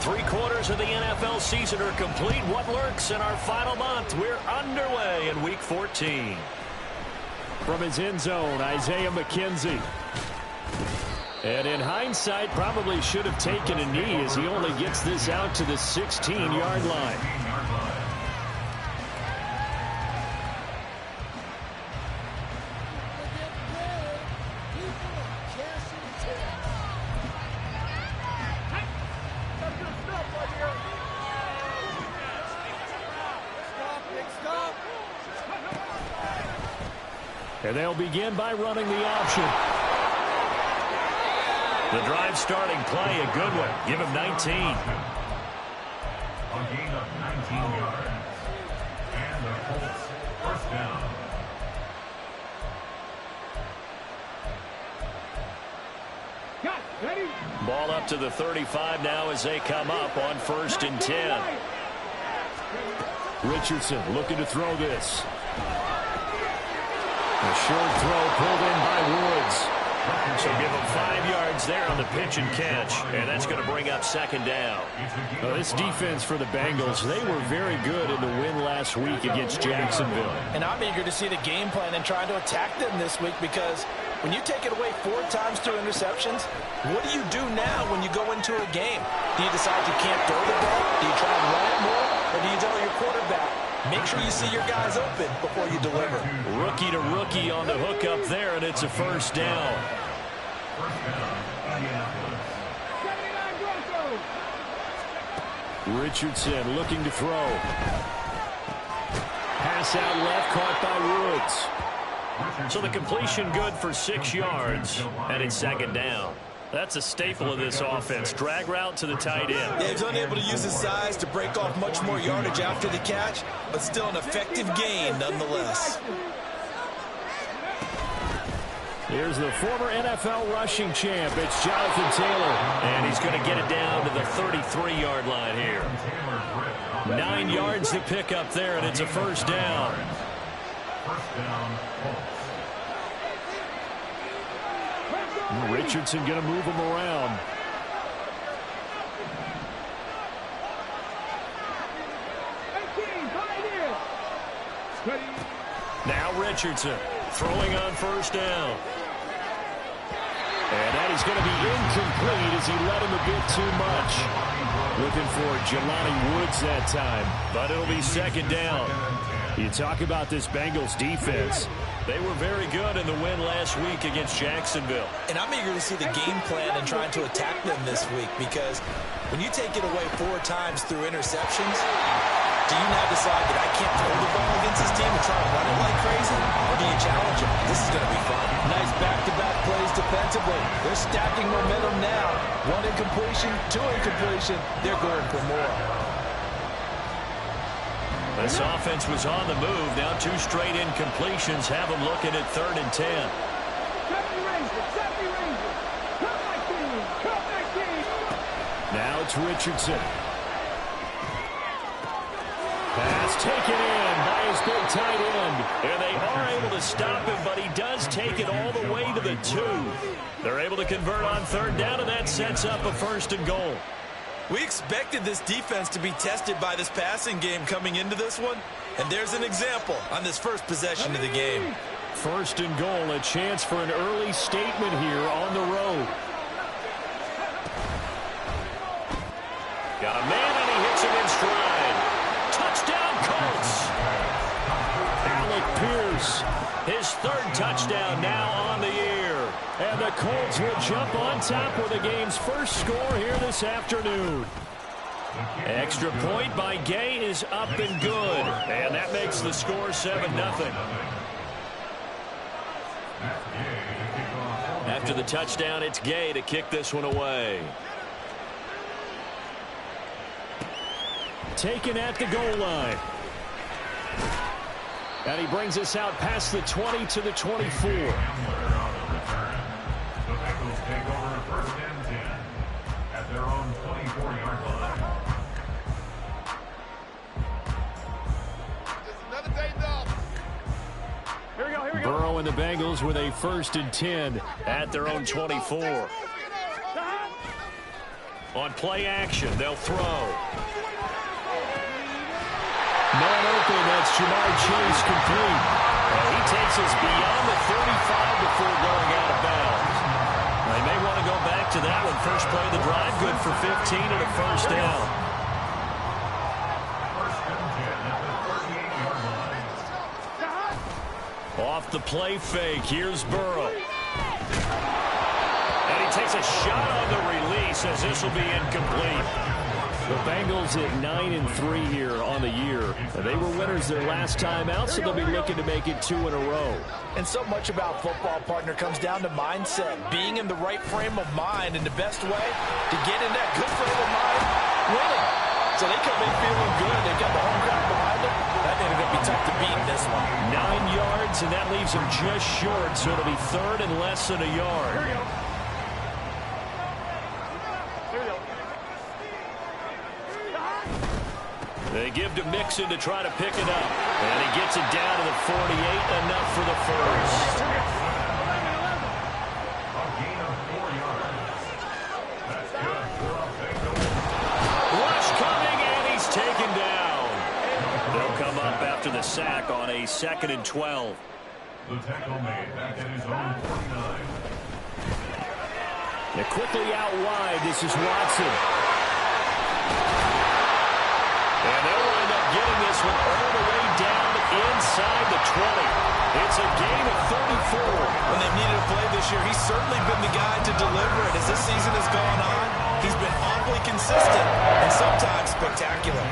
Three-quarters of the NFL season are complete. What lurks in our final month? We're underway in Week 14. From his end zone, Isaiah McKenzie. And in hindsight, probably should have taken a knee as he only gets this out to the 16-yard line. And they'll begin by running the option. The drive starting play, a good one. Give him 19. A gain of 19 yards. And the Colts first down. Ball up to the 35 now as they come up on 1st and 10. Richardson looking to throw this. A short throw pulled in by Woods. So give him 5 yards there on the pitch and catch. And that's going to bring up 2nd down. This defense for the Bengals, they were very good in the win last week against Jacksonville. And I'm eager to see the game plan and trying to attack them this week, because when you take it away 4 times through interceptions, what do you do now when you go into a game? Do you decide you can't throw the ball? Do you try and run it more? Or do you tell your quarterback, make sure you see your guys open before you deliver? Rookie to rookie on the hook up there, and it's a 1st down. Richardson looking to throw. Pass out left, caught by Woods. So the completion good for 6 yards, and it's 2nd down. That's a staple of this offense. Drag route to the tight end. Yeah, he's unable to use his size to break off much more yardage after the catch, but still an effective gain nonetheless. Here's the former NFL rushing champ. It's Jonathan Taylor. And he's going to get it down to the 33-yard line here. 9 yards to pick up there, and it's a 1st down. Richardson going to move him around. Now Richardson throwing on 1st down. And that is going to be incomplete as he let him a bit too much. Looking for Jelani Woods that time. But it'll be 2nd down. You talk about this Bengals defense. They were very good in the win last week against Jacksonville. And I'm eager to see the game plan and trying to attack them this week, because when you take it away 4 times through interceptions, do you now decide that I can't throw the ball against this team and try to run it like crazy? Or do you challenge them? This is going to be fun. Nice back-to-back plays defensively. They're stacking momentum now. 1 incompletion, 2 incompletion. They're going for more. This offense was on the move. Now 2 straight incompletions have them looking at 3rd and 10. Now it's Richardson. Pass taken in by his big tight end. And they are able to stop him, but he does take it all the way to the 2. They're able to convert on 3rd down, and that sets up a 1st and goal. We expected this defense to be tested by this passing game coming into this one, and there's an example on this first possession of the game. 1st and goal, a chance for an early statement here on the road. Got a man, and he hits him in stride. Touchdown, Colts! Alec Pierce. His 3rd touchdown now on the year. And the Colts will jump on top with the game's first score here this afternoon. Extra point by Gay is up and good. And that makes the score 7-0. After the touchdown, it's Gay to kick this one away. Taken at the goal line. And he brings us out past the 20 to the 24. Take over 1st and 10 at their own 24-yard line. Another day dog. Here we go. Burrow and the Bengals with a 1st and 10 at their own 24. On play action, they'll throw. Man open, that's Jamar Chase complete. And he takes us beyond the 35 before going out of bounds. They may want to go back to that one. First play of the drive, good for 15 and a first down. First and 10 at the 38-yard line. Off the play fake, here's Burrow. And he takes a shot on the release as this will be incomplete. The Bengals at 9-3 here on the year. They were winners their last time out, so they'll be looking to make it 2 in a row. And so much about football, partner, comes down to mindset. Being in the right frame of mind, and the best way to get in that good frame of mind, winning. So they come in feeling good. They've got the home crowd behind them. That ain't going to be tough to beat in this one. 9 yards, and that leaves them just short, so it'll be third and less than a yard. They give to Mixon to try to pick it up. And he gets it down to the 48, enough for the first. A gain of 4 yards. That's good for a Bengals. Rush coming, and he's taken down. They'll come up after the sack on a 2nd and 12. The tackle made back at his own 49. Now quickly out wide, this is Watson. And they'll wind up getting this one all the way down inside the 20. It's a gain of 34. When they've needed a play this year, he's certainly been the guy to deliver it. As this season has gone on, he's been awfully consistent and sometimes spectacular.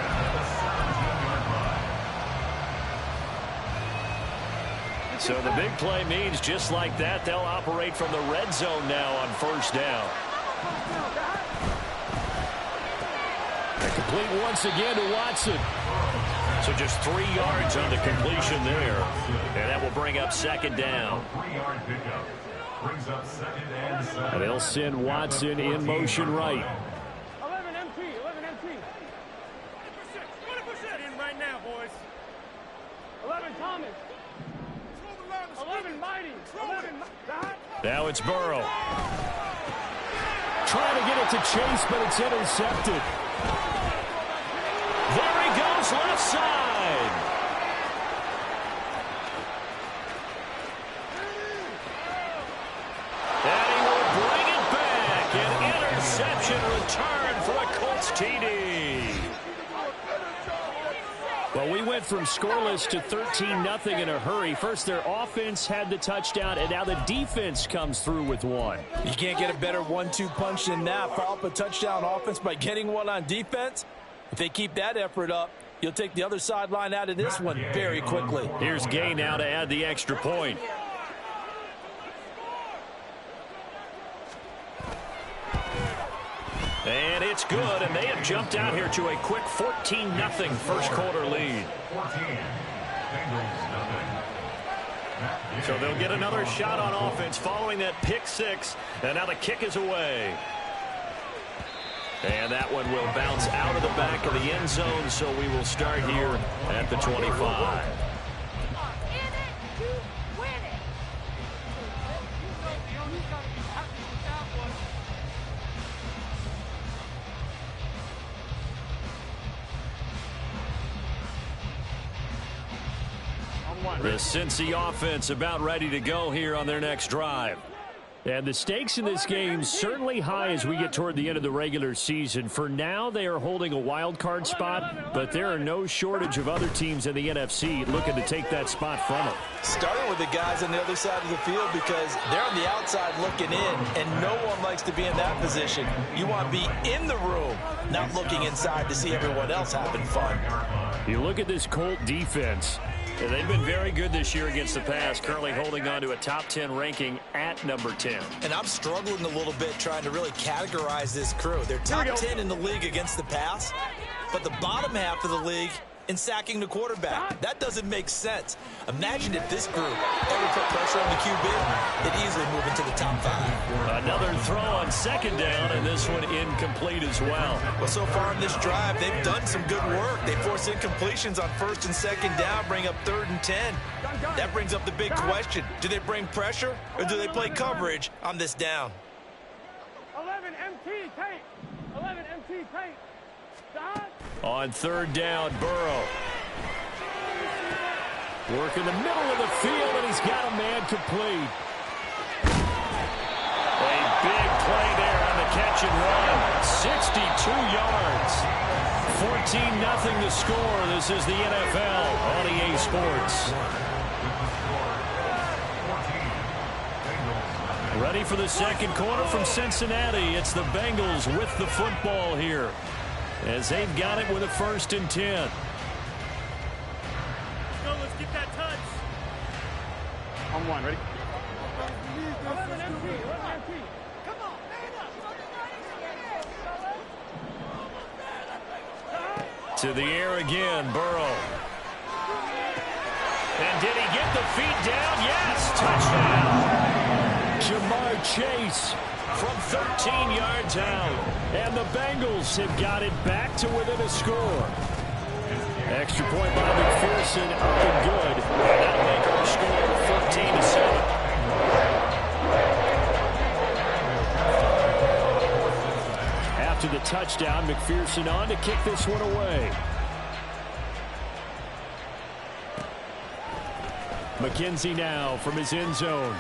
So the big play means just like that, they'll operate from the red zone now on first down. And complete once again to Watson. So just 3 yards on the completion there. And that will bring up second down. 3-yard pickup. Brings up 2nd and 7. And they'll send Watson in motion right. 11 MT, 11 MT. 20% in right now, boys. 11 Thomas. 11 Mighty. 11 Now it's Burrow. Trying to get it to Chase, but it's intercepted. There he goes, left side. And he will bring it back. An interception return for a Colts TD. Well, we went from scoreless to 13-0 in a hurry. First, their offense had the touchdown, and now the defense comes through with one. You can't get a better 1-2 punch than that. Follow up a touchdown offense by getting one on defense. If they keep that effort up, you'll take the other sideline out of this one very quickly. Here's Gay now to add the extra point. And it's good, and they have jumped out here to a quick 14-0 first quarter lead. 14. Bengals nothing. So they'll get another shot on offense following that pick six, and now the kick is away. And that one will bounce out of the back of the end zone, so we will start here at the 25. The Cincy offense about ready to go here on their next drive. And the stakes in this game certainly high as we get toward the end of the regular season. For now, they are holding a wild card spot, but there are no shortage of other teams in the NFC looking to take that spot from them. Starting with the guys on the other side of the field because they're on the outside looking in, and no one likes to be in that position. You want to be in the room, not looking inside to see everyone else having fun. You look at this Colt defense. And they've been very good this year against the pass, currently holding on to a top 10 ranking at number 10. And I'm struggling a little bit trying to really categorize this crew. They're top 10 in the league against the pass, but the bottom half of the league in sacking the quarterback. That doesn't make sense. Imagine if this group ever put pressure on the QB, they'd easily move into the top 5. Another throw on second down, and this one incomplete as well. Well, so far in this drive, they've done some good work. They force incompletions on first and second down, bring up 3rd and 10. That brings up the big question. Do they bring pressure, or do they play coverage on this down? 11 MT, tape. 11 On third down, Burrow. Work in the middle of the field, and he's got a man complete. A big play there on the catch and run. 62 yards. 14-0 the score. This is the NFL on EA Sports. Ready for the second quarter from Cincinnati. It's the Bengals with the football here, as they've got it with a 1st and 10. Let's go. Let's get that touch. On one. Ready? To the air again, Burrow. And did he get the feet down? Yes, touchdown. Jamar Chase from 13 yards out. And the Bengals have got it back to within a score. Extra point by McPherson, up and good. And that'll make our score 14-7. After the touchdown, McPherson on to kick this one away. McKenzie now from his end zone.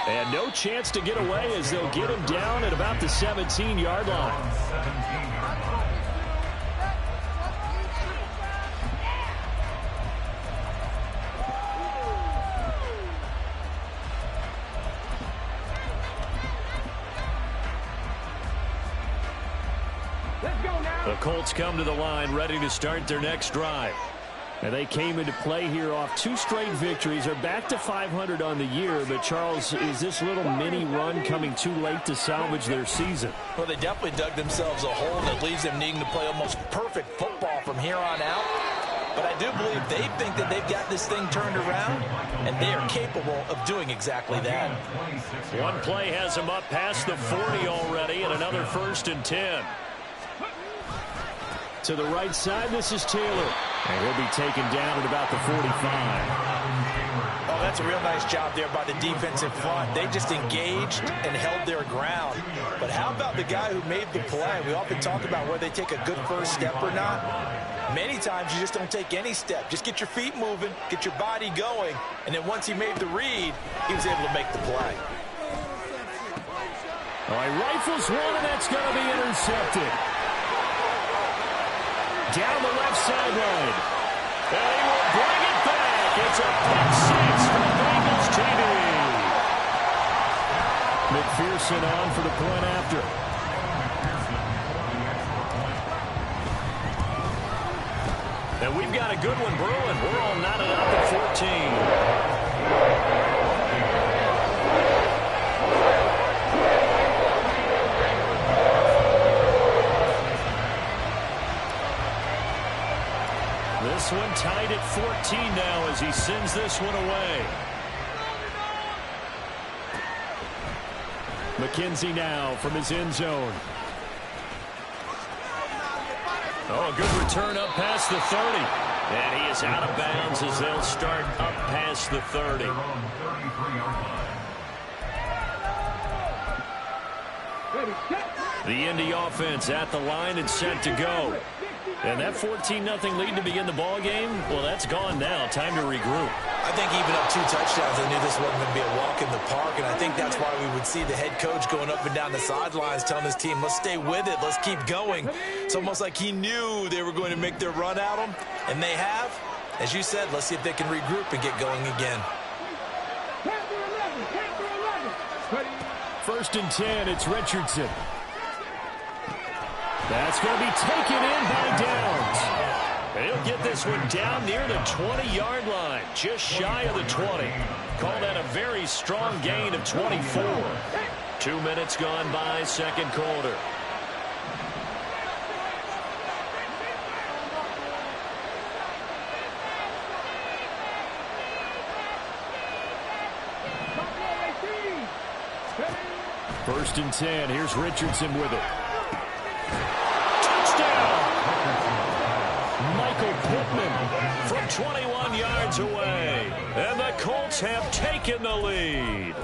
And no chance to get away as they'll get him down at about the 17-yard line. The Colts come to the line ready to start their next drive. And they came into play here off 2 straight victories. They're back to 500 on the year. But, Charles, is this little mini run coming too late to salvage their season? Well, they definitely dug themselves a hole that leaves them needing to play almost perfect football from here on out. But I do believe they think that they've got this thing turned around, and they are capable of doing exactly that. One play has them up past the 40 already, and another 1st and 10. To the right side, this is Taylor. And he'll be taken down at about the 45. Oh, that's a real nice job there by the defensive front. They just engaged and held their ground. But how about the guy who made the play? We often talk about whether they take a good first step or not. Many times you just don't take any step. Just get your feet moving, get your body going, and then once he made the read, he was able to make the play. All right, rifles one, and that's going to be intercepted. Down the left sideline. And he will bring it back. It's a pick six for Bengals TV. McPherson on for the point after. And we've got a good one brewing. We're all knotted up at 14. This one tied at 14 now as he sends this one away. McKenzie now from his end zone. Oh, a good return up past the 30. And he is out of bounds as they'll start up past the 30. The Indy offense at the line and set to go. And that 14-0 lead to begin the ball game, well, that's gone now. Time to regroup. I think even up 2 touchdowns, they knew this wasn't going to be a walk in the park, and I think that's why we would see the head coach going up and down the sidelines telling his team, let's stay with it, let's keep going. It's almost like he knew they were going to make their run at him, and they have. As you said, let's see if they can regroup and get going again. 1st and 10, it's Richardson. That's going to be taken in by Downs. He'll get this one down near the 20-yard line, just shy of the 20. Call that a very strong gain of 24. 2 minutes gone by, second quarter. First and 10, here's Richardson with it. Michael Pittman from 21 yards away. And the Colts have taken the lead.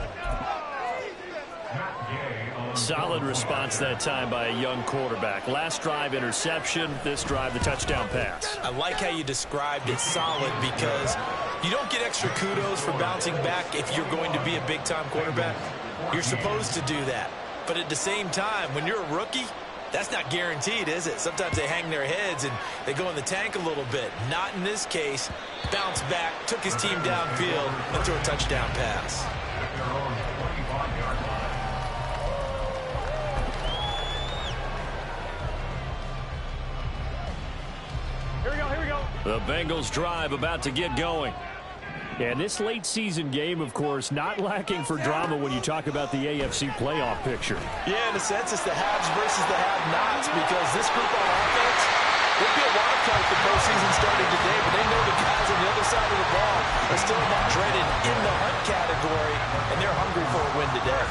solid response that time by a young quarterback. Last drive, interception. This drive, the touchdown pass. I like how you described it, solid, because you don't get extra kudos for bouncing back if you're going to be a big-time quarterback. You're supposed to do that. But at the same time, when you're a rookie, that's not guaranteed, is it? Sometimes they hang their heads and they go in the tank a little bit. Not in this case. Bounced back, took his team downfield, and threw a touchdown pass. At their own 25-yard line. Here we go, here we go. The Bengals drive about to get going. And this late season game, of course, not lacking for drama when you talk about the AFC playoff picture. Yeah, in a sense, it's the haves versus the have-nots, because this group on offense, they'd be a wild card if the postseason started today, but they know the guys on the other side of the ball are still not dreaded in the hunt category, and they're hungry for a win today.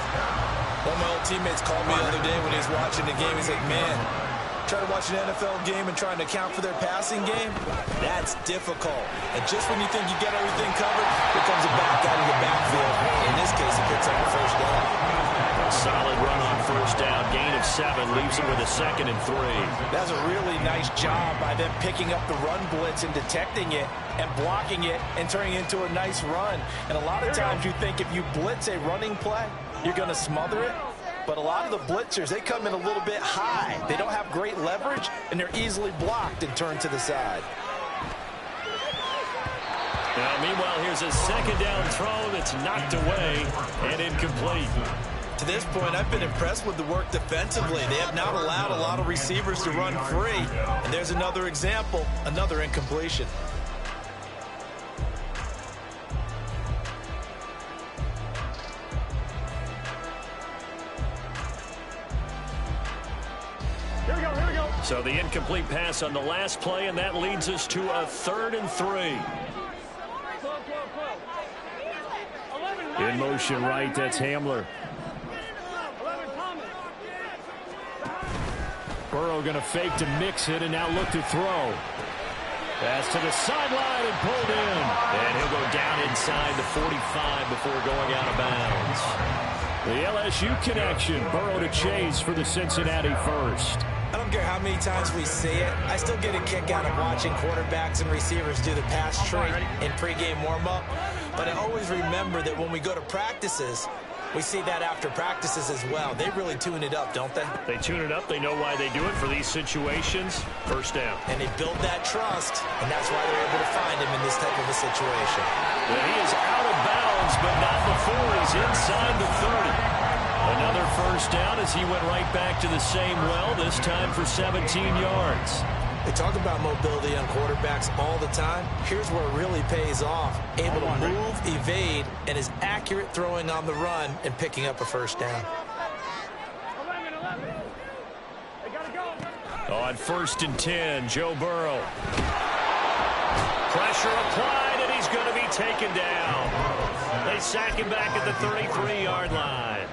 One of my old teammates called me the other day when he was watching the game. He's like, man, try to watch an NFL game and trying to account for their passing game, that's difficult. And just when you think you get everything covered, here comes a back out of the backfield. In this case, he picks up a first down. A solid run on first down. Gain of 7 leaves him with a 2nd and 3. That's a really nice job by them picking up the run blitz and detecting it and blocking it and turning it into a nice run. And a lot of times you think if you blitz a running play, you're going to smother it. But a lot of the blitzers, they come in a little bit high. They don't have great leverage, and they're easily blocked and turned to the side. Now, meanwhile, here's a second down throw that's knocked away and incomplete. To this point, I've been impressed with the work defensively. They have not allowed a lot of receivers to run free. And there's another example, another incompletion. Here we go, here we go. So the incomplete pass on the last play, and that leads us to a 3rd and 3. In motion right, that's Hamler. Burrow going to fake to mix it and now look to throw. Pass to the sideline and pulled in. And he'll go down inside the 45 before going out of bounds. The LSU connection. Burrow to Chase for the Cincinnati first. I don't care how many times we see it. I still get a kick out of watching quarterbacks and receivers do the pass tree in pregame warm-up. But I always remember that when we go to practices, we see that after practices as well. They really tune it up, don't they? They tune it up. They know why they do it for these situations. First down. And they build that trust, and that's why they're able to find him in this type of a situation. Well, he is out of bounds, but not before he's inside the 30. Another first down as he went right back to the same well, this time for 17 yards. They talk about mobility on quarterbacks all the time. Here's where it really pays off. Able to move, evade, and is accurate throwing on the run and picking up a first down. 11. They gotta go. On 1st and 10, Joe Burrow. Pressure applied, and he's going to be taken down. They sack him back at the 33-yard line.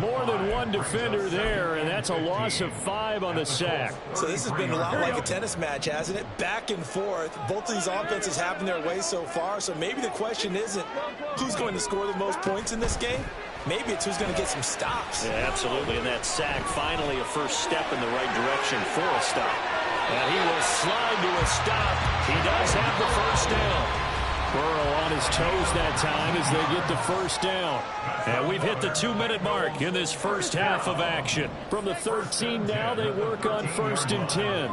More than one defender there, and that's a loss of 5 on the sack. So this has been a lot like a tennis match, hasn't it? Back and forth. Both of these offenses having their way so far, so maybe the question isn't who's going to score the most points in this game. Maybe it's who's going to get some stops. Yeah, absolutely, and that sack finally a first step in the right direction for a stop. And he will slide to a stop. He does have the first down. Burrow on his toes that time as they get the first down. And we've hit the 2-minute mark in this first half of action. From the 13 now, they work on 1st and 10.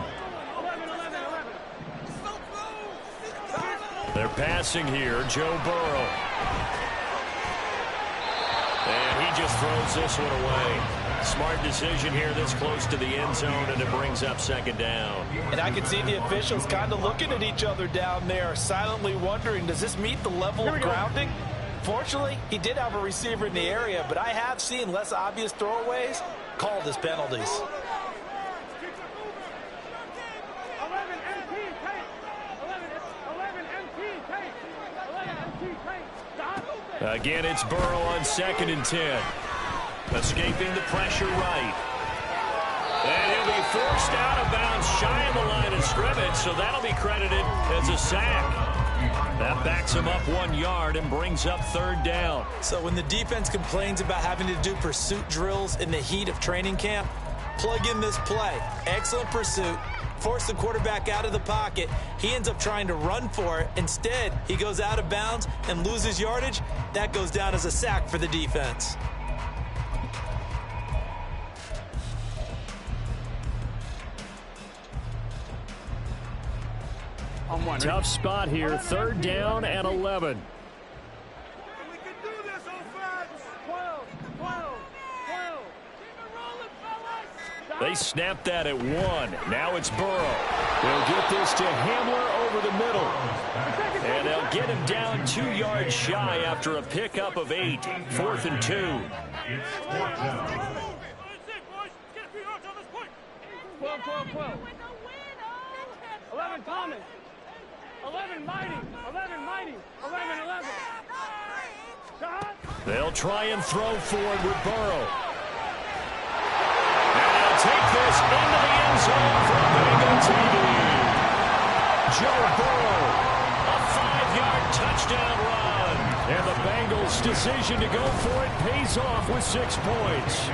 They're passing here, Joe Burrow. And he just throws this one away. Smart decision here this close to the end zone, and it brings up 2nd down. And I can see the officials kind of looking at each other down there, silently wondering, does this meet the level of grounding? Fortunately, he did have a receiver in the area, but I have seen less obvious throwaways called as penalties. 11 MT tape. 11 MT tape. 11 MT tape. Stop. Again, it's Burrow on 2nd and 10. Escaping the pressure right. And he'll be forced out of bounds shy of the line of scrimmage, so that'll be credited as a sack. That backs him up 1 yard and brings up 3rd down. So when the defense complains about having to do pursuit drills in the heat of training camp, plug in this play. Excellent pursuit. Force the quarterback out of the pocket. He ends up trying to run for it. Instead, he goes out of bounds and loses yardage. That goes down as a sack for the defense. Tough spot here. 3rd down and 11. We can do this, offense. 12, 12, 12. Keep it rolling, fellas. They snap that at 1. Now it's Burrow. They'll get this to Hamler over the middle. And they'll get him down 2 yards shy after a pickup of 8. 4th and 2. It's 4th down. 12, 12, 12. 11 Thomas. 11 Mighty. 11 Mighty. 11, 11. Shot. They'll try and throw forward with Burrow. And they'll take this into the end zone for Bengal TV. Joe Burrow, a 5-yard touchdown run. And the Bengals' decision to go for it pays off with 6 points.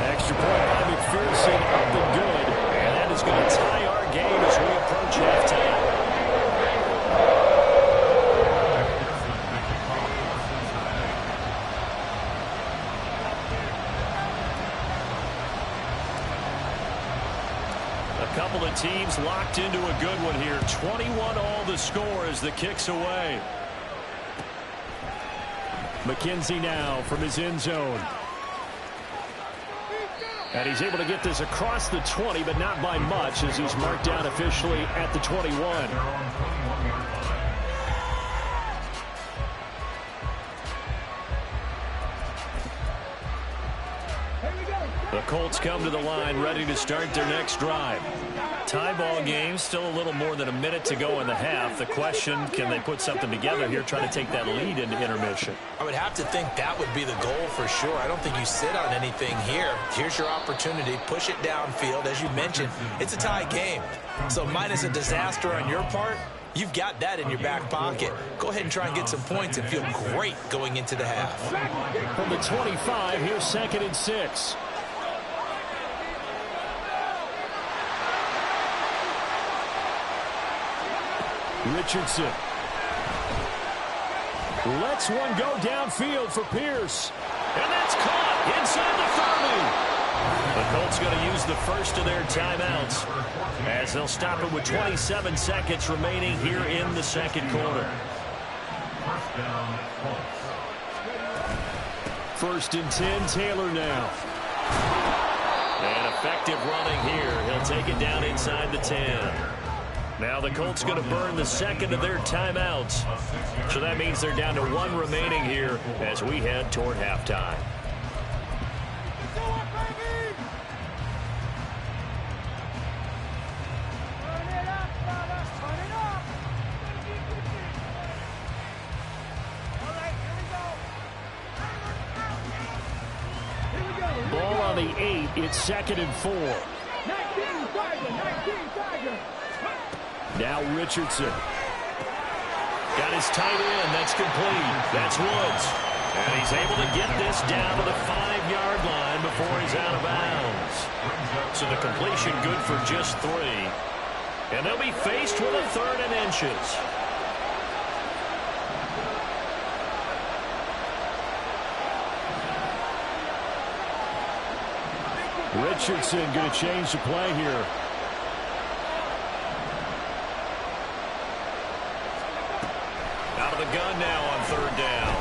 Extra point by McPherson, up and good. And that is going to tie our game as we approach halftime. Couple of teams locked into a good one here. 21 all the score as the kick's away. McKenzie now from his end zone. And he's able to get this across the 20, but not by much as he's marked down officially at the 21. The Colts come to the line ready to start their next drive. Tie ball game, still a little more than a minute to go in the half. The question, can they put something together here, try to take that lead into intermission? I would have to think that would be the goal for sure. I don't think you sit on anything here. Here's your opportunity. Push it downfield. As you mentioned, it's a tie game. So minus a disaster on your part, you've got that in your back pocket. Go ahead and try and get some points and feel great going into the half. From the 25, here's 2nd and 6. Richardson lets one go downfield for Pierce. And that's caught inside the 30. The Colts going to use the first of their timeouts as they'll stop it with 27 seconds remaining here in the 2nd quarter. 1st and 10, Taylor now. And effective running here. He'll take it down inside the 10. Now the Colts going to burn the 2nd of their timeouts. So that means they're down to 1 remaining here as we head toward halftime. Ball on the 8. It's 2nd and 4. 19 Tiger. Now Richardson. Got his tight end. That's complete. That's Woods. And he's able to get this down to the 5-yard line before he's out of bounds. So the completion good for just 3. And they'll be faced with a 3rd and inches. Richardson going to change the play here. Out of the gun now on 3rd down.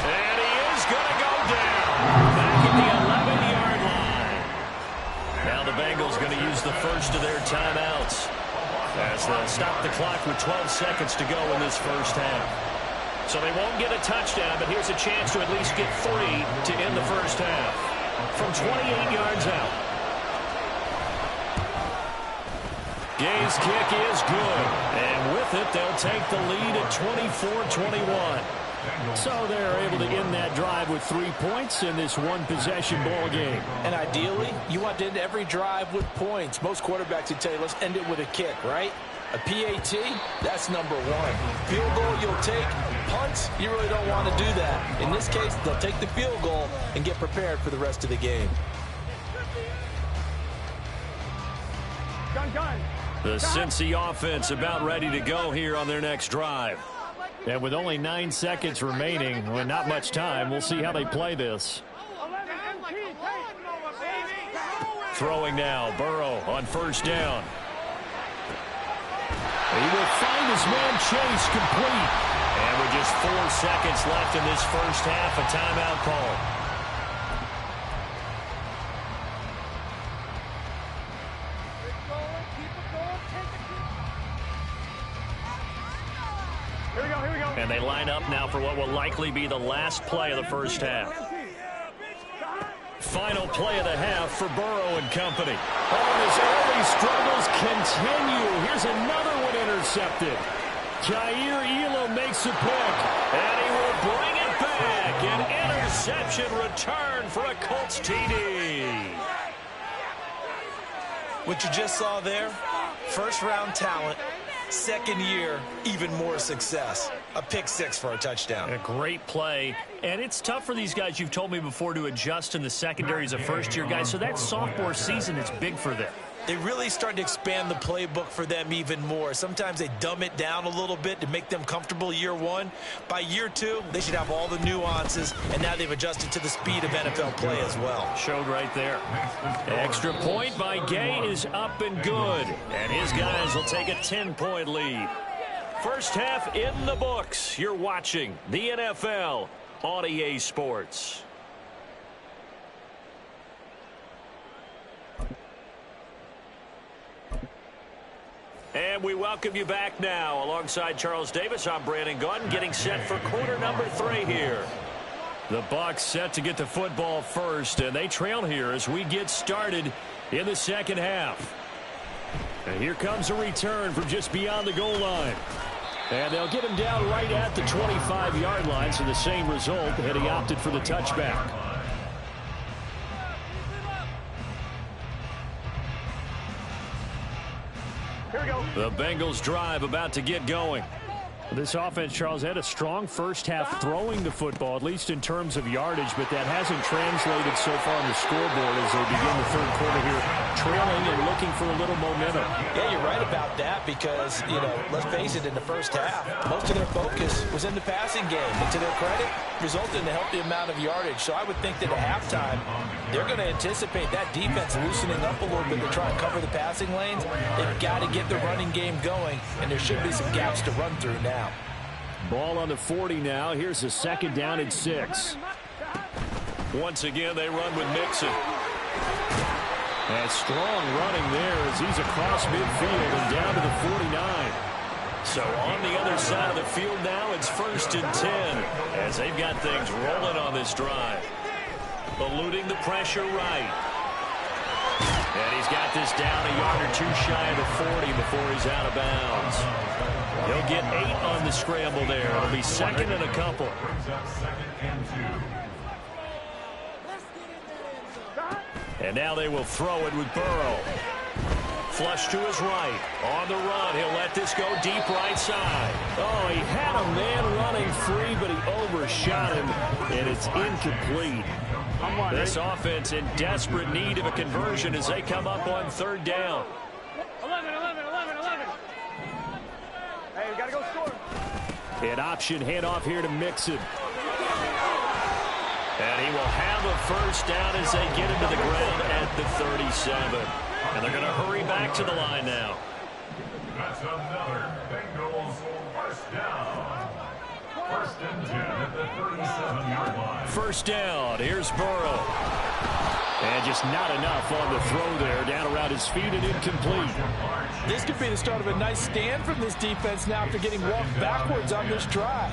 And he is going to go down. Back at the 11-yard line. Now the Bengals going to use the first of their timeouts as they'll stop the clock with 12 seconds to go in this first half. So they won't get a touchdown, but here's a chance to at least get 3 to end the first half. From 28 yards out. Gay's kick is good. And with it, they'll take the lead at 24-21. So they're able to end that drive with 3 points in this one-possession ball game. And ideally, you want to end every drive with points. Most quarterbacks would tell you, let's end it with a kick, right? A PAT, that's number one. Field goal you'll take. Punts, you really don't want to do that. In this case, they'll take the field goal and get prepared for the rest of the game. The Cincy offense about ready to go here on their next drive. And with only 9 seconds remaining, well, not much time, we'll see how they play this. Throwing now, Burrow on first down. He will find his man Chase complete. And with just 4 seconds left in this first half, a timeout call. And they line up now for what will likely be the last play of the first half. Final play of the half for Burrow and company. Oh, his early struggles continue. Here's another one intercepted. Jair Elam makes a pick, and he will bring it back. An interception return for a Colts TD. What you just saw there, first-round talent, second year, even more success. A pick six for a touchdown. A great play. And it's tough for these guys, you've told me before, to adjust in the secondary as a first-year guy. So that sophomore season is big for them. They really started to expand the playbook for them even more. Sometimes they dumb it down a little bit to make them comfortable year one. By year two, they should have all the nuances, and now they've adjusted to the speed of NFL play as well. Showed right there. Extra point by Gay is up and good. And his guys will take a 10-point lead. First half in the books. You're watching the NFL on EA Sports. And we welcome you back now. Alongside Charles Davis, I'm Brandon Gunn, getting set for quarter number 3 here. The Bucs set to get the football first, and they trail here as we get started in the second half. And here comes a return from just beyond the goal line. And they'll get him down right at the 25-yard line, so the same result, and he opted for the touchback. Here we go. The Bengals drive about to get going. This offense, Charles, had a strong first half throwing the football, at least in terms of yardage, but that hasn't translated so far on the scoreboard as they begin the third quarter here, trailing and looking for a little momentum. Yeah, you're right about that because, let's face it, in the first half, most of their focus was in the passing game. And to their credit, resulted in a healthy amount of yardage. So I would think that at halftime, they're going to anticipate that defense loosening up a little bit to try and cover the passing lanes. They've got to get the running game going, and there should be some gaps to run through now. Ball on the 40 now. Here's a second down and 6. Once again, they run with Mixon. And strong running there as he's across midfield and down to the 49. So on the other side of the field now, it's 1st and 10 as they've got things rolling on this drive. Eluding the pressure right. And he's got this down a yard or 2 shy of the 40 before he's out of bounds. He'll get 8 on the scramble there. It'll be 2nd and a couple. And now they will throw it with Burrow. Flush to his right. On the run. He'll let this go deep right side. Oh, he had a man running free, but he overshot him, and it's incomplete. This offense in desperate need of a conversion as they come up on 3rd down. 11. Hey, we got to go score. An option handoff here to Mixon. And he will have a first down as they get him to the ground at the 37. And they're going to hurry back to the line now. That's another Bengals first down. 1st and 10 at the 37-yard line. First down. Here's Burrow. And just not enough on the throw there. Down around his feet and incomplete. This could be the start of a nice stand from this defense now after getting walked backwards on this drive.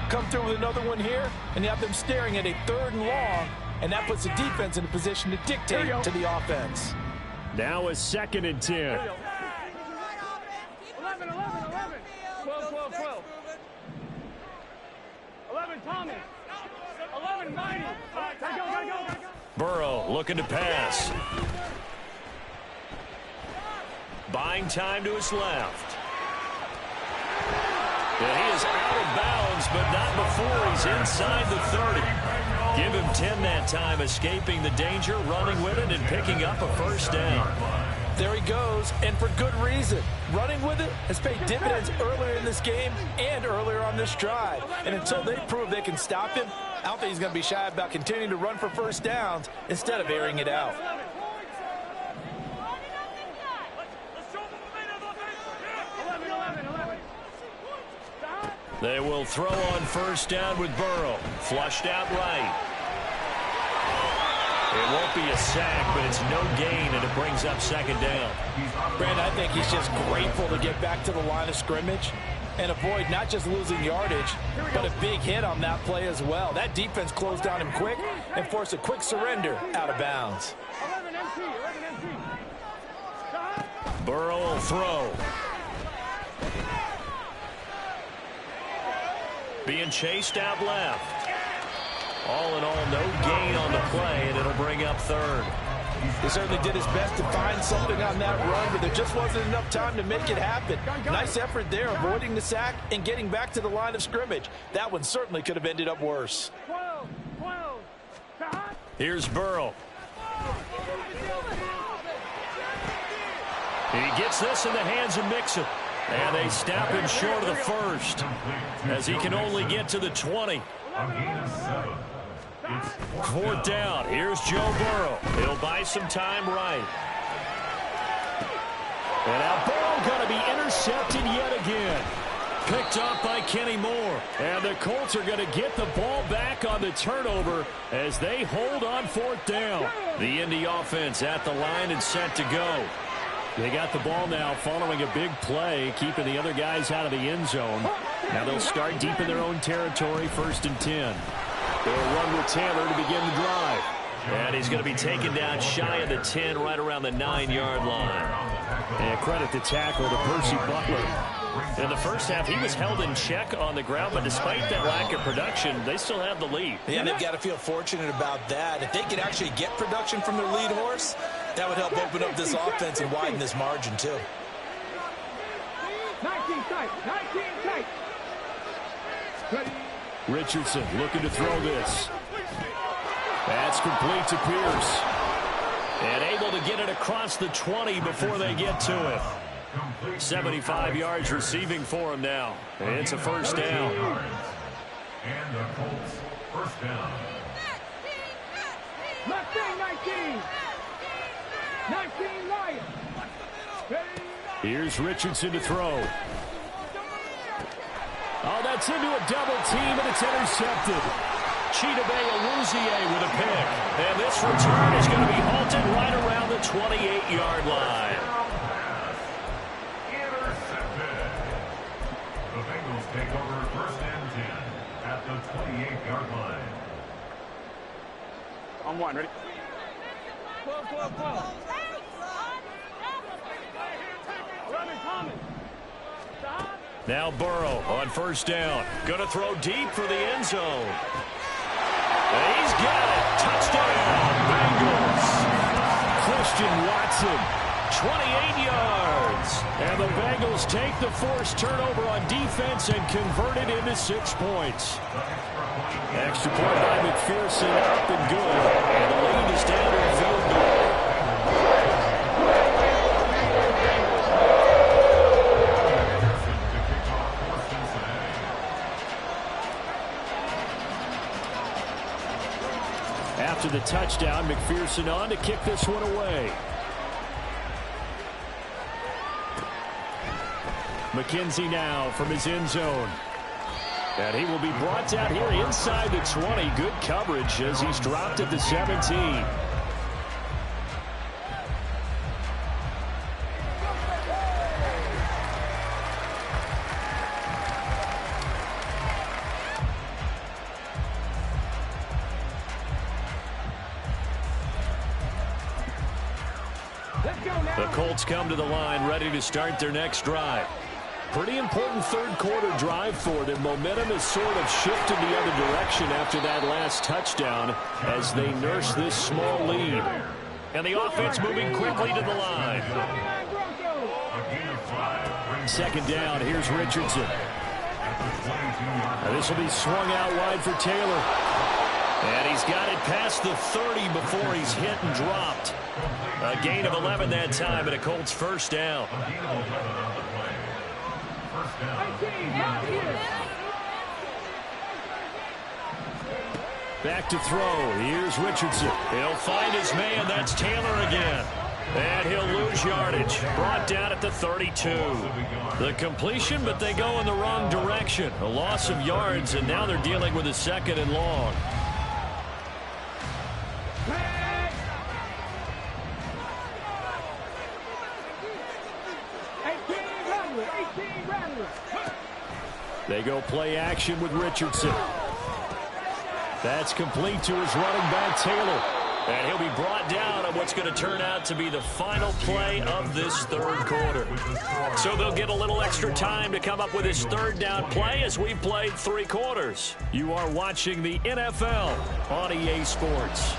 Come through with another one here, and you have them staring at a 3rd and long, and that puts the defense in a position to dictate to the offense. Now a 2nd and 10. 11. 12. 11, Tommy. 11, Mighty. All right, gotta go. Burrow looking to pass. Buying time to his left. And he is out of bounds, but not before he's inside the 30. Give him 10 that time, escaping the danger, running with it, and picking up a first down. There he goes, and for good reason. Running with it has paid dividends earlier in this game and earlier on this drive. And until they prove they can stop him, I don't think he's going to be shy about continuing to run for first downs instead of airing it out. They will throw on first down with Burrow. Flushed out right. It won't be a sack, but it's no gain, and it brings up second down. Brandon, I think he's just grateful to get back to the line of scrimmage and avoid not just losing yardage, but a big hit on that play as well. That defense closed on him quick and forced a quick surrender out of bounds. Burrow will throw. Being chased out left. All in all, no gain on the play, and it'll bring up third. He certainly did his best to find something on that run, but there just wasn't enough time to make it happen. Nice effort there, avoiding the sack and getting back to the line of scrimmage. That one certainly could have ended up worse. Here's Burrow. He gets this in the hands of Mixon. And they stop him short of the first, as he can only get to the 20. Fourth down. Here's Joe Burrow. He'll buy some time right. And now Burrow going to be intercepted yet again. Picked up by Kenny Moore. And the Colts are going to get the ball back on the turnover as they hold on fourth down. The Indy offense at the line and set to go. They got the ball now following a big play, keeping the other guys out of the end zone. Now they'll start deep in their own territory, 1st and 10. They'll run with Taylor to begin the drive. And he's going to be taken down shy of the 10, right around the 9-yard line. And credit the tackle to Percy Butler. In the first half, he was held in check on the ground, but despite that lack of production, they still have the lead. Yeah, they've got to feel fortunate about that. If they could actually get production from their lead horse, that would help open up this offense and widen this margin, too. 19 tight. Richardson looking to throw this. That's complete to Pierce. And able to get it across the 20 before they get to it. 75 yards receiving for him now. It's a first down. And the Colts first down. 19. Lions. Here's Richardson to throw. Oh, that's into a double team, and it's intercepted. Chidobe Awuzie with a pick. And this return is going to be halted right around the 28-yard line. Intercepted. The Bengals take over 1st and 10 at the 28-yard line. On one, ready? 12. Now Burrow on first down. Going to throw deep for the end zone. And he's got it. Touchdown, Bengals. Christian Watson, 28 yards. And the Bengals take the forced turnover on defense and convert it into 6 points. Extra point by McPherson, up and good. And the lead is down to a field goal. After the touchdown, McPherson on to kick this one away. McKenzie now from his end zone. And he will be brought down here inside the 20. Good coverage as he's dropped at the 17. The Colts come to the line ready to start their next drive. Pretty important third quarter drive for them. Momentum has sort of shifted the other direction after that last touchdown as they nurse this small lead. And the offense moving quickly to the line. 2nd down. Second down, here's Richardson. This will be swung out wide for Taylor. And he's got it past the 30 before he's hit and dropped. A gain of 11 that time, and a Colts first down. Back to throw. Here's Richardson. He'll find his man. That's Taylor again. And he'll lose yardage. Brought down at the 32. The completion, but they go in the wrong direction. A loss of yards, and now they're dealing with a 2nd and long. They go play action with Richardson. That's complete to his running back, Taylor. And he'll be brought down on what's going to turn out to be the final play of this 3rd quarter. So they'll get a little extra time to come up with his 3rd down play as we've played 3 quarters. You are watching the NFL on EA Sports.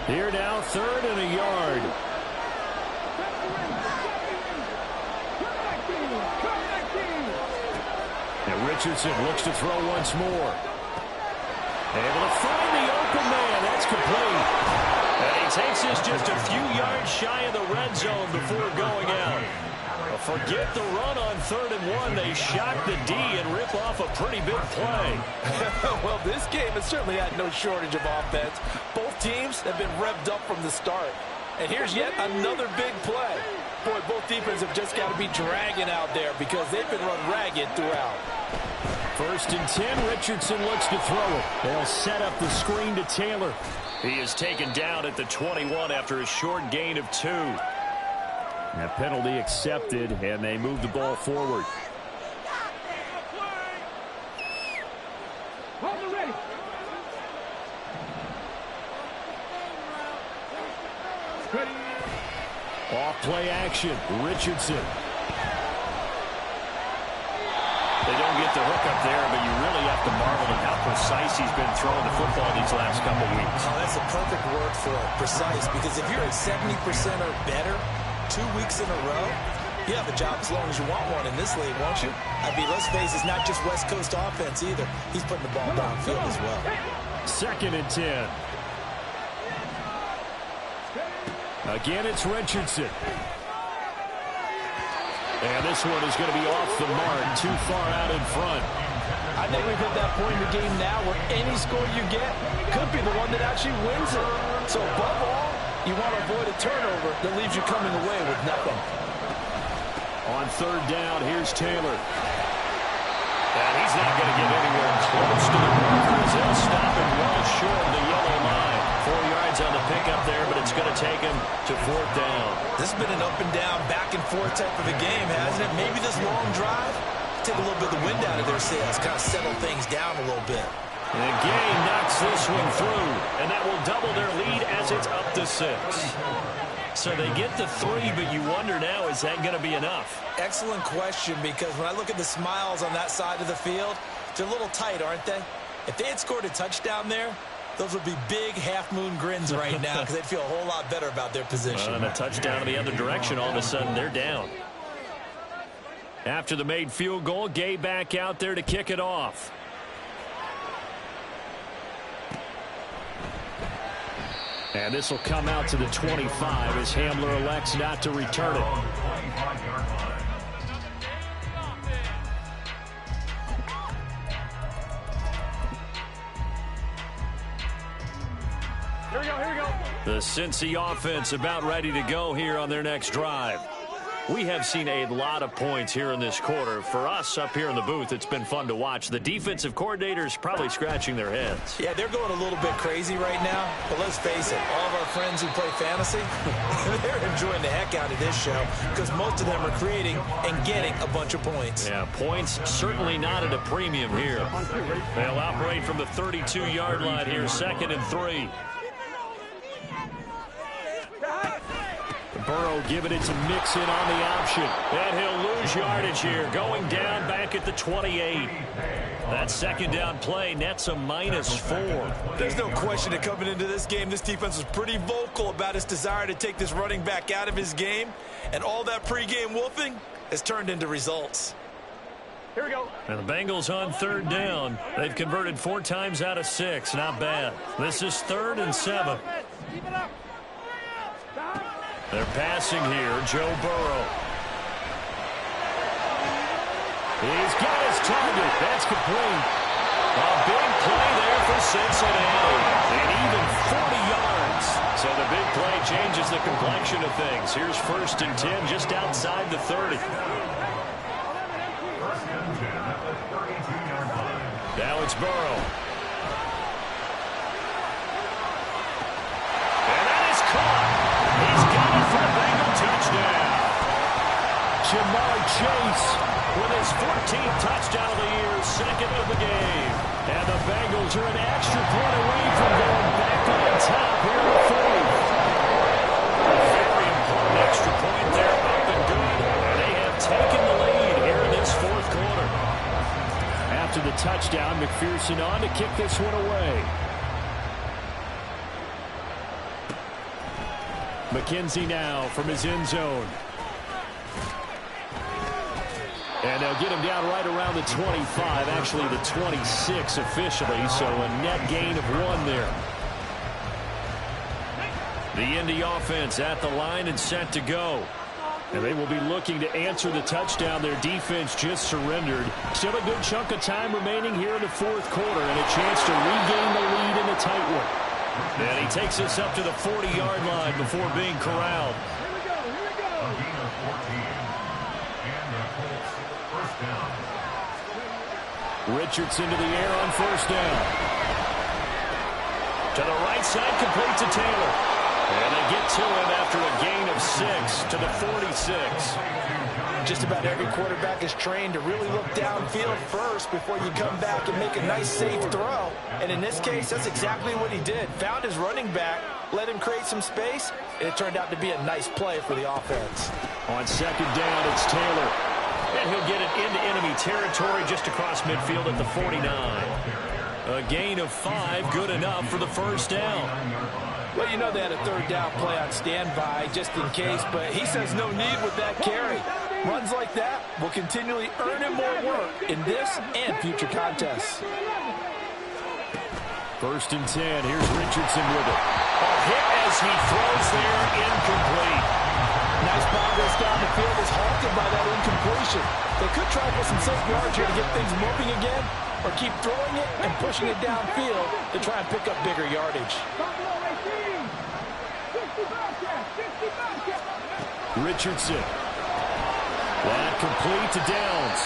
Here now, 3rd and a yard. And Richardson looks to throw once more. Able to find the open man. That's complete. And he takes this just a few yards shy of the red zone before going out. Forget the run on 3rd and 1. They shock the D and rip off a pretty big play. Well, this game has certainly had no shortage of offense. Both teams have been revved up from the start. And here's yet another big play. Boy, both defenses have just got to be dragging out there because they've been run ragged throughout. 1st and 10. Richardson looks to throw it. They'll set up the screen to Taylor. He is taken down at the 21 after a short gain of 2. That penalty accepted, and they move the ball forward. Off play action, Richardson. They don't get the hook up there, but you really have to marvel at how precise he's been throwing the football these last couple weeks. Oh, that's a perfect word for it, precise, because if you're at 70% or better 2 weeks in a row, you have a job as long as you want one in this league, won't you? I mean, let's face it, it's not just West Coast offense either. He's putting the ball downfield as well. 2nd and 10. Again, it's Richardson. And this one is going to be off the mark, too far out in front. I think we've hit that point in the game now where any score you get could be the one that actually wins it. So above all, you want to avoid a turnover that leaves you coming away with nothing. On 3rd down, here's Taylor. And he's not going to get anywhere close to the marker as they'll stop him well short of the yellow line. 4 yards on the pickup there, but it's going to take him to 4th down. This has been an up and down, back and forth type of a game, hasn't it? Maybe this long drive, take a little bit of the wind out of their sails, kind of settle things down a little bit. And Gain knocks this one through, and that will double their lead as it's up to 6. So they get the 3, but you wonder now, is that going to be enough? Excellent question, because when I look at the smiles on that side of the field, they're a little tight, aren't they? If they had scored a touchdown there, those would be big half-moon grins right now because they'd feel a whole lot better about their position. And a touchdown in the other direction, all of a sudden they're down. After the made field goal, Gay back out there to kick it off. And this will come out to the 25 as Hamler elects not to return it. Here we go. The Cincy offense about ready to go here on their next drive. We have seen a lot of points here in this quarter. For us up here in the booth, it's been fun to watch. The defensive coordinators probably scratching their heads. Yeah, they're going a little bit crazy right now. But let's face it, all of our friends who play fantasy, they're enjoying the heck out of this show because most of them are creating and getting a bunch of points. Yeah, points certainly not at a premium here. They'll operate from the 32-yard line here, 2nd and 3. Burrow giving it to Mixon on the option. And he'll lose yardage here, going down back at the 28. That second down play nets a -4. There's no question that coming into this game, this defense was pretty vocal about its desire to take this running back out of his game. And all that pregame wolfing has turned into results. Here we go. And the Bengals on third down. They've converted 4 times out of 6. Not bad. This is 3rd and 7. Keep it up. They're passing here. Joe Burrow. He's got his target. That's complete. A big play there for Cincinnati. And even 40 yards. So the big play changes the complexion of things. Here's 1st and 10 just outside the 30. Now it's Burrow. And that is caught. He's got it for a Bengal touchdown. Jamar Chase With his 14th touchdown of the year, 2nd of the game. and the Bengals are an extra point away from going back on top here in the 4th. A very important extra point there, up and good. And they have taken the lead here in this 4th quarter. After the touchdown, McPherson on to kick this one away. McKenzie now from his end zone. And they'll get him down right around the 25, actually the 26 officially, so a net gain of 1 there. The Indy offense at the line and set to go. And they will be looking to answer the touchdown their defense just surrendered. Still a good chunk of time remaining here in the 4th quarter and a chance to regain the lead in a tight one. And he takes us up to the 40-yard line before being corralled. Here we go. Here we go. A gain of 14. And the Colts, 1st down. Richardson to the air on 1st down. To the right side, complete to Taylor. And they get to him after a gain of 6 to the 46. Just about every quarterback is trained to really look downfield first before you come back and make a nice, safe throw. And in this case, that's exactly what he did. Found his running back, let him create some space, and it turned out to be a nice play for the offense. On 2nd down, it's Taylor. And he'll get it into enemy territory just across midfield at the 49. A gain of 5, good enough for the 1st down. Well, you know they had a 3rd down play on standby just in case, but he says no need with that carry. Runs like that will continually earn him more work in this and future contests. 1st and 10. Here's Richardson with it. A hit as he throws there, incomplete. Nice progress down the field is halted by that incompletion. They could try for some safe yards here to get things moving again, or keep throwing it and pushing it downfield to try and pick up bigger yardage. Richardson. That complete to Downs.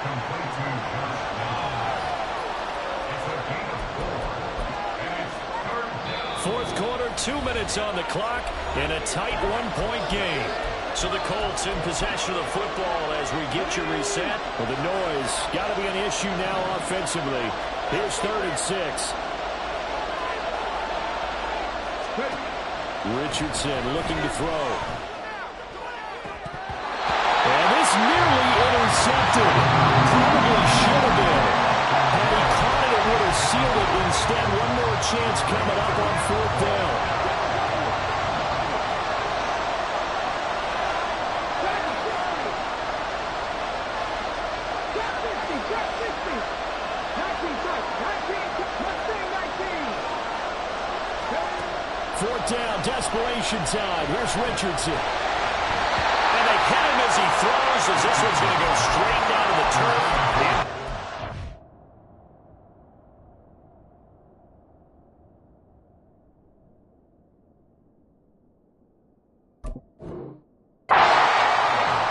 Complete to Josh Downs. It's a gain of 4. And it's 3rd down. 4th quarter, 2 minutes on the clock in a tight 1-point game. So the Colts in possession of the football as we get you reset. Well, the noise got to be an issue now offensively. Here's 3rd and 6. Richardson looking to throw. And this nearly intercepted. Probably should have been. Had he caught it, it would have sealed it. Instead, one more chance coming up on 4th down. Down, desperation time. Here's Richardson. And they hit him as he throws, as this one's going to go straight down to the turf.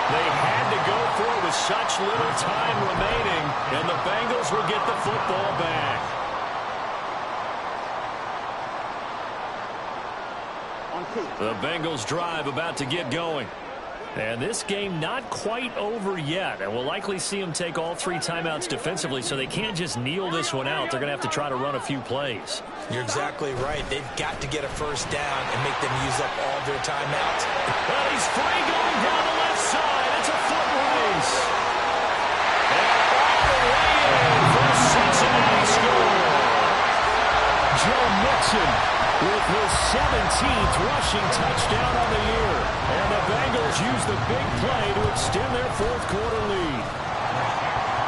They had to go for it with such little time remaining, and the Bengals will get the football back. The Bengals drive about to get going. And this game not quite over yet. And we'll likely see them take all 3 timeouts defensively, so they can't just kneel this one out. They're going to have to try to run a few plays. You're exactly right. They've got to get a first down and make them use up all their timeouts. Well, he's free going down the left side. It's a foot race. And all the way in for a Cincinnati score. Joe Mixon with his 17th rushing touchdown on the year. And the Bengals use the big play to extend their 4th quarter lead.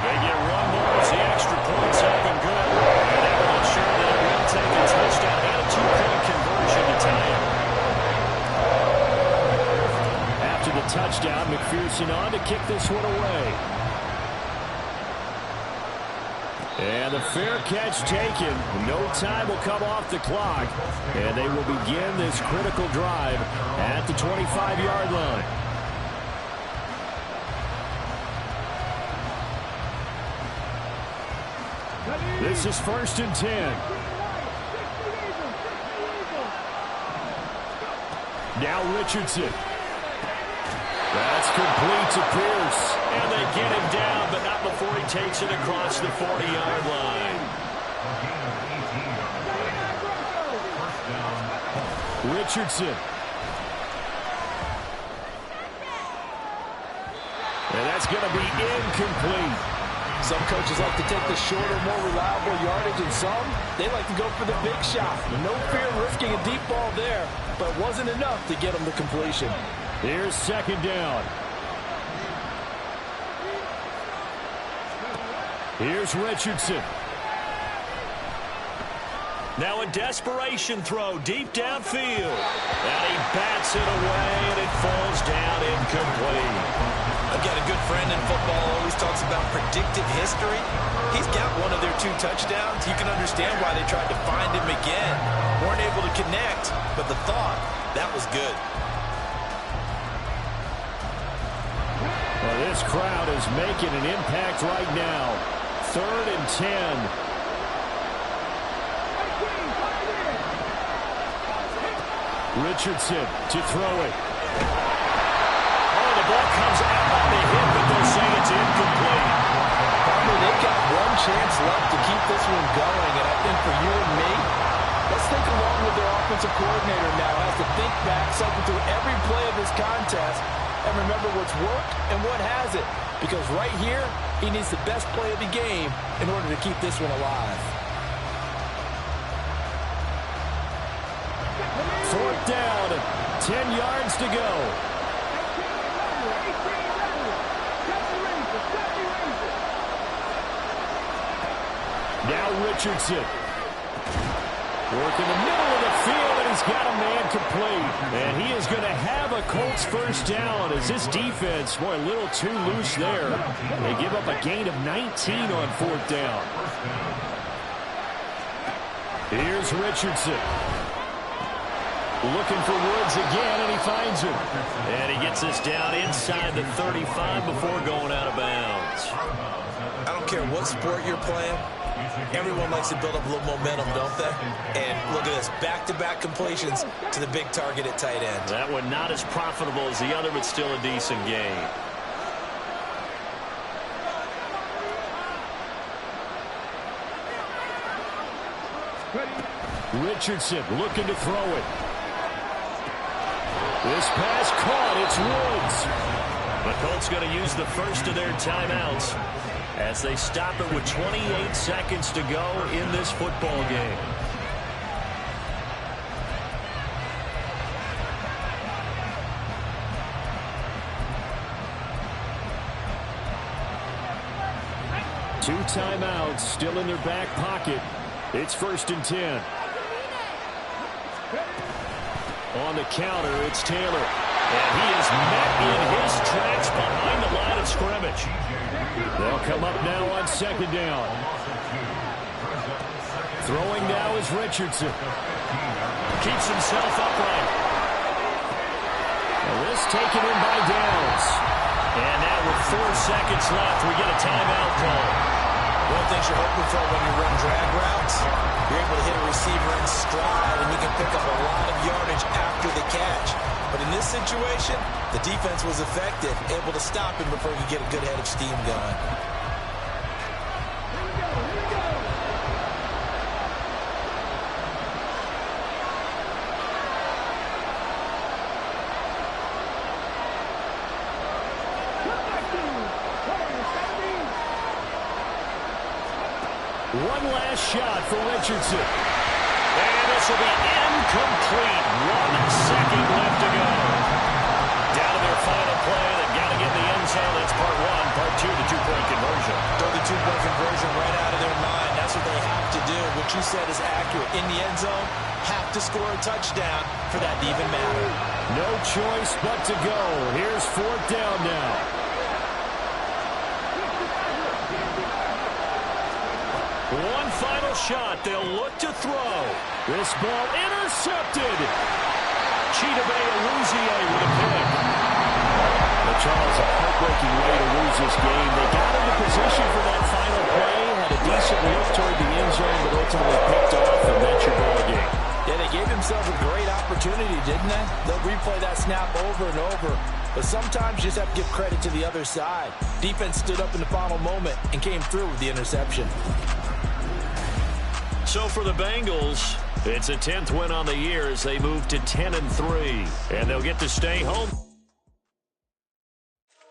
They get one more as the extra points up and good. And they will ensure that it will take a touchdown and a 2-point conversion to tie it. After the touchdown, McPherson on to kick this one away. And the fair catch taken. No time will come off the clock. And they will begin this critical drive at the 25-yard line. This is 1st and 10. Now Richardson. That's complete to Pierce. And they get him down, but not before he takes it across the 40-yard line. Richardson. And that's going to be incomplete. Some coaches like to take the shorter, more reliable yardage, and some, they like to go for the big shot. No fear of risking a deep ball there, but it wasn't enough to get them to completion. Here's 2nd down. Here's Richardson. Now a desperation throw deep downfield. And he bats it away, and it falls down incomplete. I've got a good friend in football, always talks about predictive history. He's got one of their 2 touchdowns. You can understand why they tried to find him again. Weren't able to connect, but the thought, that was good. Well, this crowd is making an impact right now. 3rd and 10. Richardson to throw it. Oh, the ball comes out on the hit, but they'll say it's incomplete. They've got one chance left to keep this one going, and I think for you and me, let's think along with their offensive coordinator now. Has to think back, cycle through every play of this contest, and remember what's worked and what hasn't. Because right here, he needs the best play of the game in order to keep this one alive. 4th down, 10 yards to go. Now Richardson. Work in the middle of the field, and he's got a man complete. And he is going to have a Colts 1st down as this defense, boy, a little too loose there. They give up a gain of 19 on 4th down. Here's Richardson. Looking for Woods again, and he finds him. And he gets this down inside the 35 before going out of bounds. I don't care what sport you're playing. Everyone likes to build up a little momentum, don't they? And look at this, back-to-back completions to the big target at tight end. That one not as profitable as the other, but still a decent gain. Richardson looking to throw it. This pass caught. It's Woods. The Colts going to use the first of their timeouts as they stop it with 28 seconds to go in this football game. Two timeouts still in their back pocket. It's 1st and 10. On the counter, it's Taylor. And he is met in his tracks behind the line of scrimmage. They'll come up now on 2nd down. Throwing now is Richardson. Keeps himself upright. And this taken in by Downs. And now with 4 seconds left, we get a timeout call. One of the things you're hoping for when you run drag routes, you're able to hit a receiver in stride, and you can pick up a lot of yardage after the catch. But in this situation, the defense was effective, able to stop him before he could get a good head of steam going. One last shot for Richardson. And this will be incomplete. 1 second left to go. Down to their final play. They've got to get in the end zone. That's part one. Part two, the two-point conversion. Throw the two-point conversion right out of their mind. That's what they have to do. What you said is accurate. In the end zone, have to score a touchdown for that to even matter. No choice but to go. Here's fourth down now. One final shot. They'll look to throw. This ball intercepted. Chidobe Awuzie with a pick. But Charles, a heartbreaking way to lose this game. They got into position for that final play, had a decent look toward the end zone, but ultimately picked off, and that's your ball game. Yeah, they gave themselves a great opportunity, didn't they? They'll replay that snap over and over. But sometimes you just have to give credit to the other side. Defense stood up in the final moment and came through with the interception. So for the Bengals, it's a 10th win on the year as they move to 10-3, and they'll get to stay home.